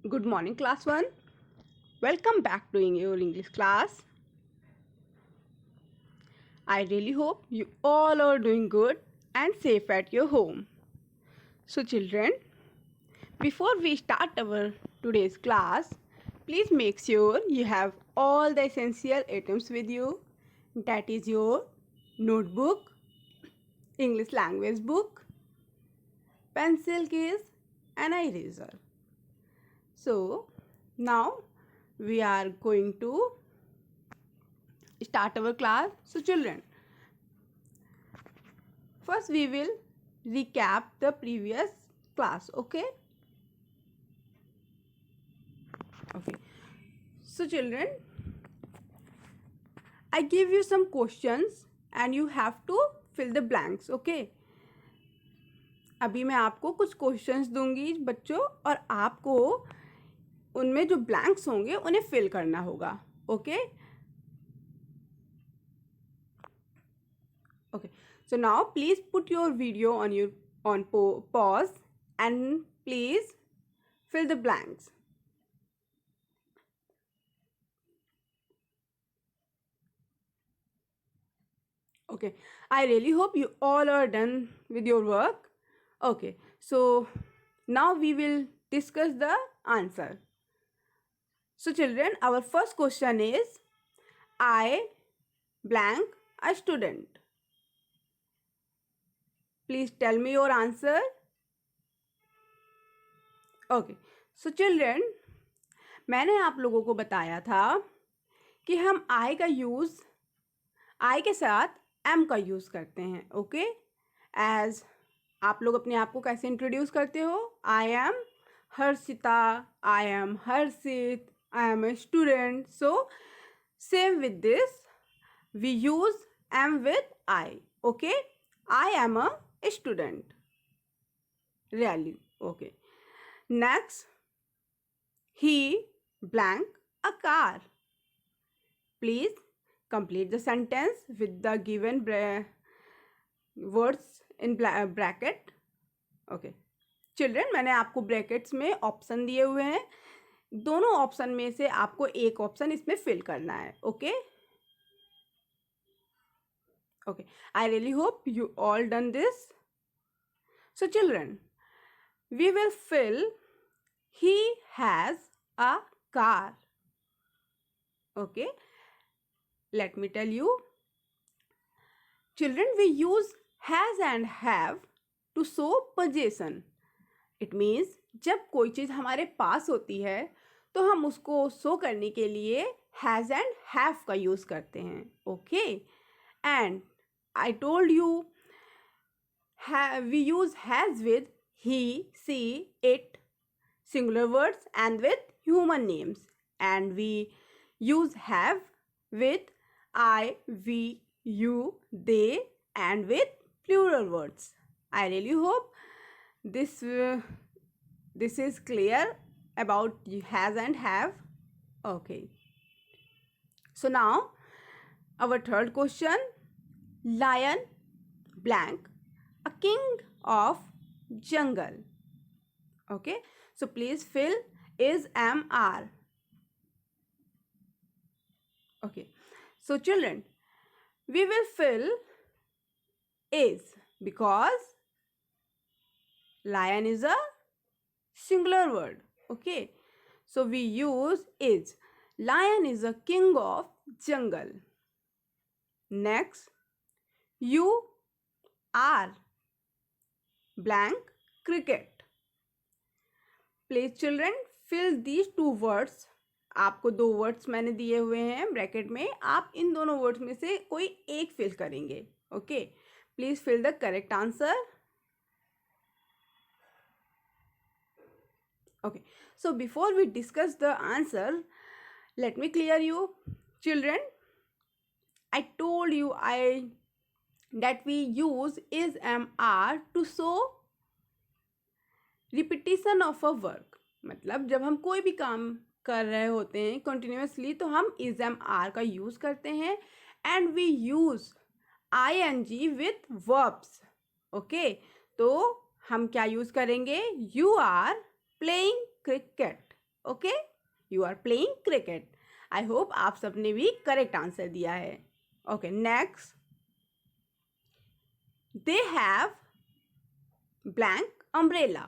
Good morning, class 1. Welcome back to your English class. I really hope you all are doing good and safe at your home. So, children, before we start our today's class, please make sure you have all the essential items with you. That is your notebook, English language book, pencil case, and eraser. So, now we are going to start our class. So, children, first we will recap the previous class. Okay. So, children, I give you some questions and you have to fill the blanks. Okay. अभी मैं आपको कुछ questions दूंगी बच्चों और आपको उनमें जो ब्लैंक्स होंगे उन्हें फिल करना होगा. Okay. Okay, so now please put your video on pause and please fill the blanks. Okay, I really hope you all are done with your work. Okay, so now we will discuss the answer. So children, our first question is, I blank a student. Please tell me your answer. Okay, so children, मैंने आप लोगों को बताया था कि हम I का use I के साथ M का यूज़ करते हैं. ओके, एज आप लोग अपने आप को कैसे इंट्रोड्यूस करते हो? I am Harshita, I am Harshit, I am a student. So same with this we use am with I. Okay, I am a student. Really. Okay, next, he blank a car. Please complete the sentence with the given words in bracket. Okay, children, मैंने आपको brackets में option दिए हुए हैं. दोनों option में से आपको एक ऑप्शन इसमें फिल करना है. Okay. Okay, I really hope you all done this. So children, we will fill he has a car. Okay, let me tell you, children, we use has and have to show possession. It means जब कोई चीज़ हमारे पास होती है तो हम उसको show करने के लिए हैज़ एंड हैव का यूज़ करते हैं. Okay, and I told you we use has with he, she, it, singular words, and with human names, and we use have with I, we, you, they, and with plural words. I really hope this is clear about has and have. Okay, so now our third question, lion blank a king of jungle. Okay, so please fill is, am, are. Okay, so children, we will fill is because lion is a singular word. Okay, so we use is. Lion is a king of jungle. Next, you are blank cricket. Please children, fill these two words. आपको दो words मैंने दिए हुए हैं bracket में. आप इन दोनों words में से कोई एक फिल करेंगे. Okay, please fill the correct answer. Okay, so before we discuss the answer, let me clear you, children. I told you that we use is, am, are to show repetition of a work. मतलब जब हम कोई भी काम कर रहे होते हैं कंटिन्यूसली तो हम is, am, are का यूज करते हैं. And we use ing with verbs. Okay, तो हम क्या यूज करेंगे? You are playing cricket. Okay, you are playing cricket. I hope आप सबने भी करेक्ट आंसर दिया है. Okay, next. They have blank umbrella.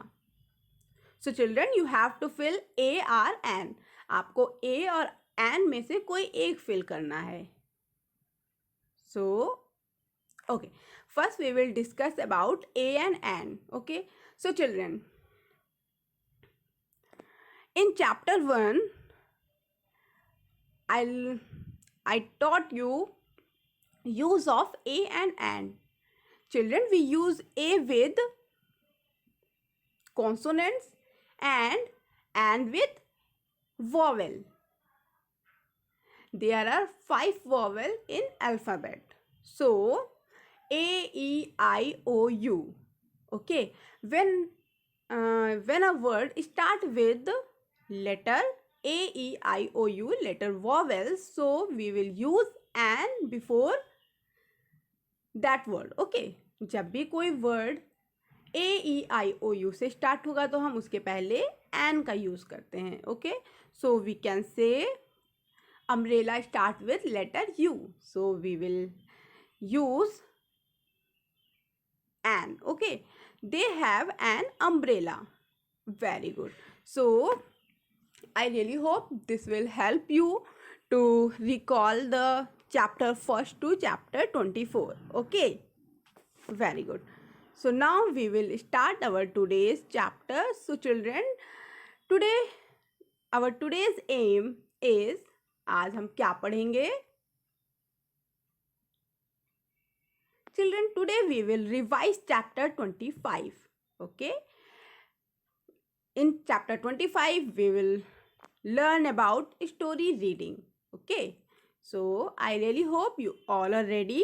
So children you have to fill a or an. आपको ए और एन में से कोई एक फिल करना है. सो okay, first we will discuss about a and n. Okay, so children, in chapter 1 I taught you use of a and n. Children, we use a with consonants and with vowel. There are 5 vowel in alphabet. So A, E, I, O, U. Okay, when a word start with letter A, E, I, O, U, letter vowels, so we will use an before that word. Okay, जब भी कोई word A, E, I, O, U से start होगा तो हम उसके पहले an का use करते हैं. Okay, so we can say umbrella start with letter U, so we will use an. Okay, they have an umbrella. Very good. So I really hope this will help you to recall the chapter 1 to chapter 24. Okay, very good. So now we will start our today's chapter. So children, today our today's aim is, आज हम क्या पढ़ेंगे? Children, today we will revise chapter 25. Okay, in chapter 25 we will learn about story reading. Okay, so I really hope you all are ready.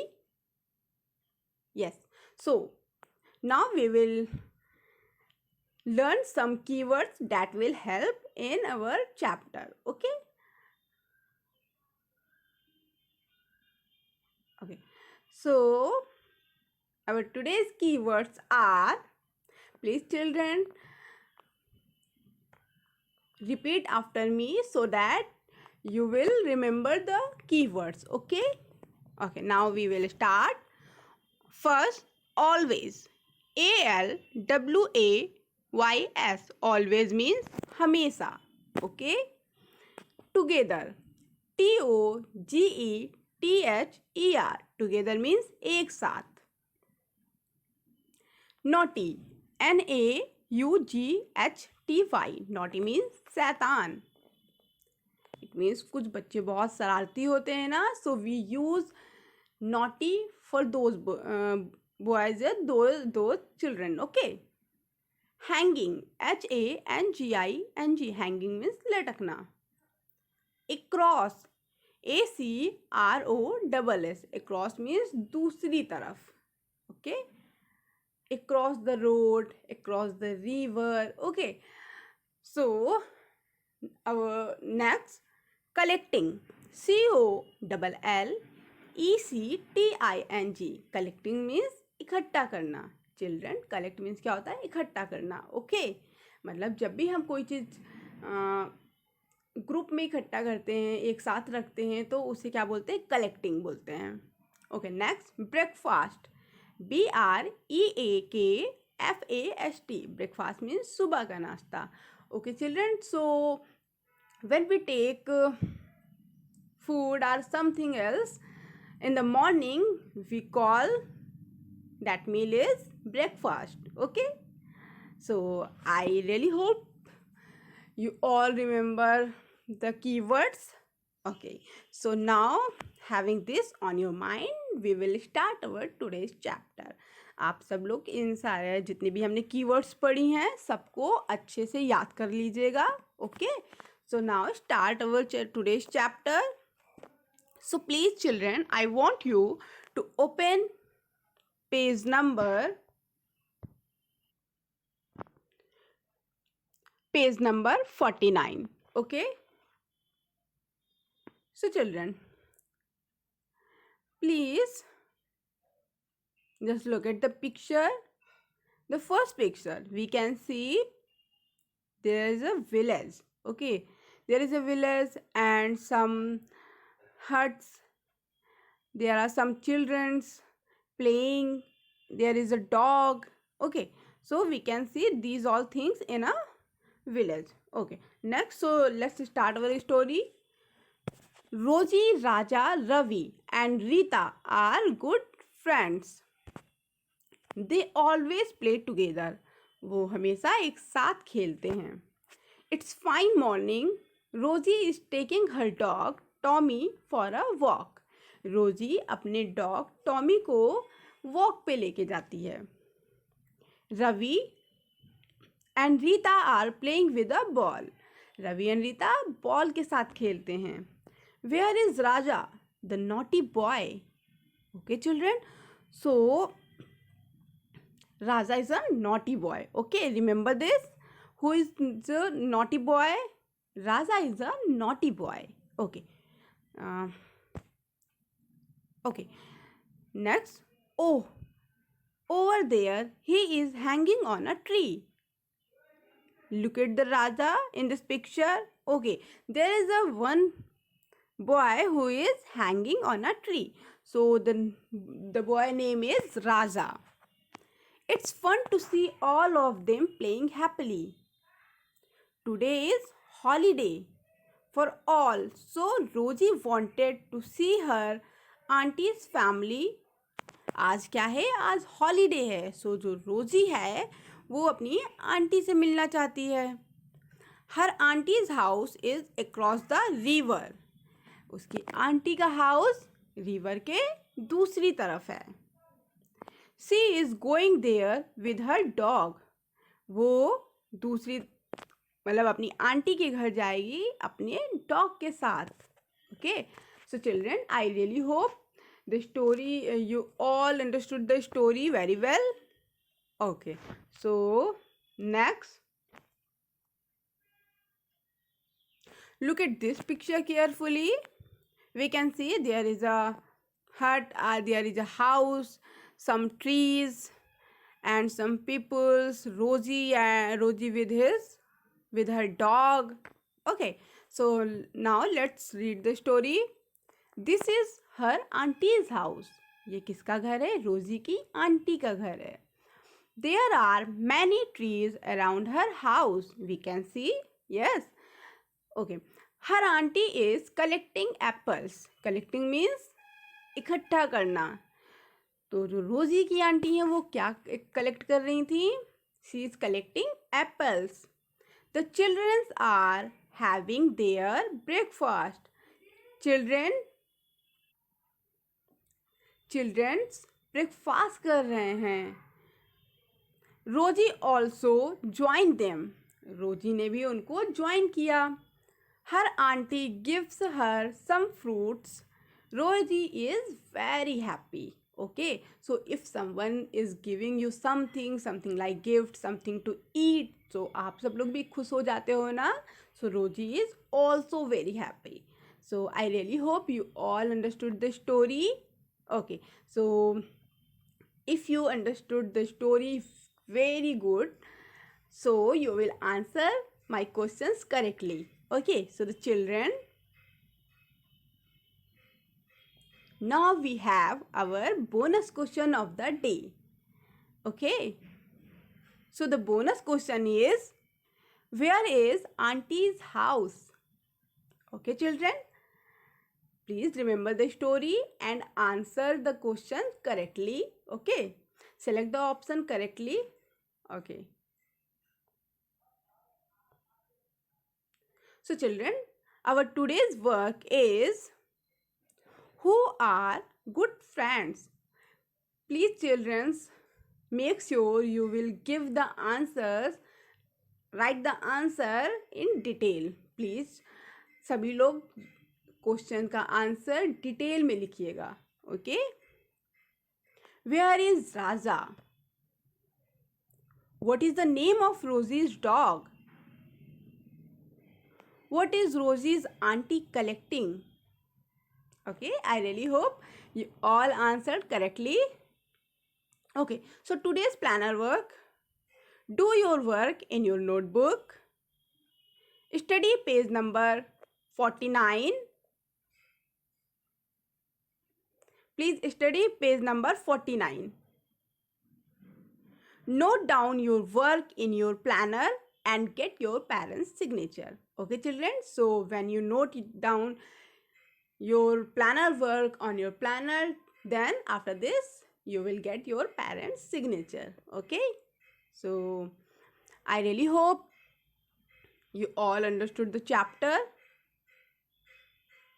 Yes, so now we will learn some keywords that will help in our chapter. Okay, so our today's keywords are, please children repeat after me so that you will remember the keywords. Okay, now we will start. First, always. ALWAYS, always means हमेशा. Okay, together. TOGETHER, together means एक साथ. Naughty, NAUGHTY, naughty means शैतान. It means कुछ बच्चे बहुत शरारती होते हैं ना, so we use naughty for those boys, those children. Okay, hanging, HANGING, hanging means लटकना. Across, ACROSS, across means दूसरी तरफ. Okay, across the road, across the river. Okay, so our next, collecting, COLLECTING, collecting means इकट्ठा करना. Children, collect means क्या होता है? इकट्ठा करना. Okay, मतलब जब भी हम कोई चीज़ ग्रुप में इकट्ठा करते हैं, एक साथ रखते हैं, तो उसे क्या बोलते हैं? कलेक्टिंग बोलते हैं. Okay, next, breakfast, BREAKFAST, breakfast means सुबह का नाश्ता. Okay children, so when we take food or something else in the morning, we call that meal is breakfast. Okay, so I really hope you all remember the keywords. Okay, so now having this on your mind, we will start our today's chapter. आप सब लोग इन सारे जितने भी हमने keywords पढ़ी हैं सबको अच्छे से याद कर लीजिएगा. Okay, so now start our today's chapter. So please children, I want you to open page number 49. Okay, so children, please just look at the picture. The first picture we can see there is a village. Okay, there is a village and some huts. There are some childrens playing. There is a dog. Okay, so we can see these all things in a village. Okay, next, so let's start our story. Rosie, Raja, Ravi, and Rita are good friends. They always play together. वो हमेशा एक साथ खेलते हैं. It's fine morning. Rosie is taking her dog Tommy for a walk. रोजी अपने dog Tommy को walk पे लेके जाती है. Ravi and Rita are playing with a ball. Ravi and Rita ball के साथ खेलते हैं. Where is Raja the naughty boy. Okay children, so Raja is a naughty boy. Okay, remember this. Who is the naughty boy? Raja is a naughty boy. Okay. Okay. Next. Oh, over there he is hanging on a tree. Look at the Raja in this picture. Okay, there is a one boy who is hanging on a tree. So the boy name is Raja. It's fun to see all of them playing happily. Today is holiday for all, so Rosie wanted to see her auntie's family. आज क्या है? आज holiday है. सो जो रोजी है वो अपनी आंटी से मिलना चाहती है. Her aunty's house is across the river. उसकी आंटी का हाउस रिवर के दूसरी तरफ है. She is going there with her dog. वो दूसरी मतलब अपनी आंटी के घर जाएगी अपने डॉग के साथ. Okay, so children, I really hope the story you all understood the story very well. Okay, so next, look at this picture carefully. We can see there is a hut, there is a house, some trees and some peoples. Rosie with her dog. Okay, so now let's read the story. This is her auntie's house. ये किसका घर है? रोजी की aunty का घर है. There are many trees around her house. We can see. Yes. Okay. Her auntie is collecting apples. Collecting means इकट्ठा करना. तो जो रोजी की आंटी है वो क्या कलेक्ट कर रही थी? She is collecting apples. The childrens are having their breakfast. Childrens breakfast कर रहे हैं. रोजी ऑल्सो ज्वाइन देम. रोजी ने भी उनको ज्वाइन किया. Her aunty gives her some fruits. Rosie is very happy. Okay, so if someone is giving you something like gift, something to eat, so आप सब लोग भी खुश हो जाते हो ना. So Roji is also very happy. So I really hope you all understood the story. Okay, so if you understood the story very good, so you will answer my questions correctly. Okay, so the children, now we have our bonus question of the day. Okay, so the bonus question is, where is auntie's house? Okay children, please remember the story and answer the question correctly. Okay, select the option correctly. Okay, so children, our today's work is, who are good friends? Please children, make sure you will give the answers, write the answer in detail. Please सभी लोग question का answer detail में लिखिएगा. Okay, where is Raja? What is the name of Rosie's dog? What is Rosie's aunty collecting? Okay, I really hope you all answered correctly. Okay, so today's planner work. Do your work in your notebook. Study page number 49. Please study page number 49. Note down your work in your planner and get your parents' signature. Okay, children? So when you note down your planner work on your planner, then after this, you will get your parents' signature. Okay? So I really hope you all understood the chapter.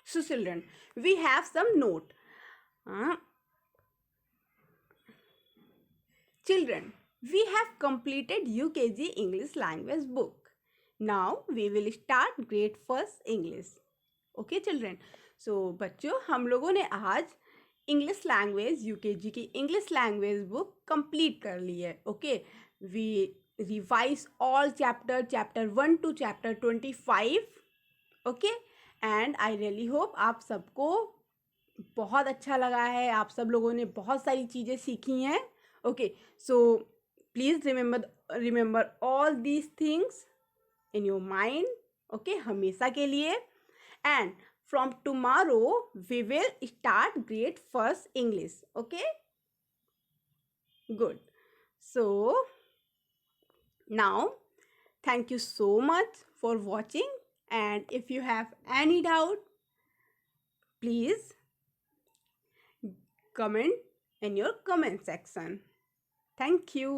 So children, we have some note. Children, we have completed UKG English language book. Now we will start grade first English. Okay children? So बच्चों हम लोगों ने आज English language UKG की English language book complete कर ली है. Okay, we revise all chapter 1 to chapter 25. Okay, and I really hope आप सबको बहुत अच्छा लगा है, आप सब लोगों ने बहुत सारी चीज़ें सीखी हैं. Okay, so please remember all these things in your mind. Okay, हमेशा के लिए. And from tomorrow we will start grade first English. Okay, good. So now thank you so much for watching, and if you have any doubt, please comment in your comment section. Thank you.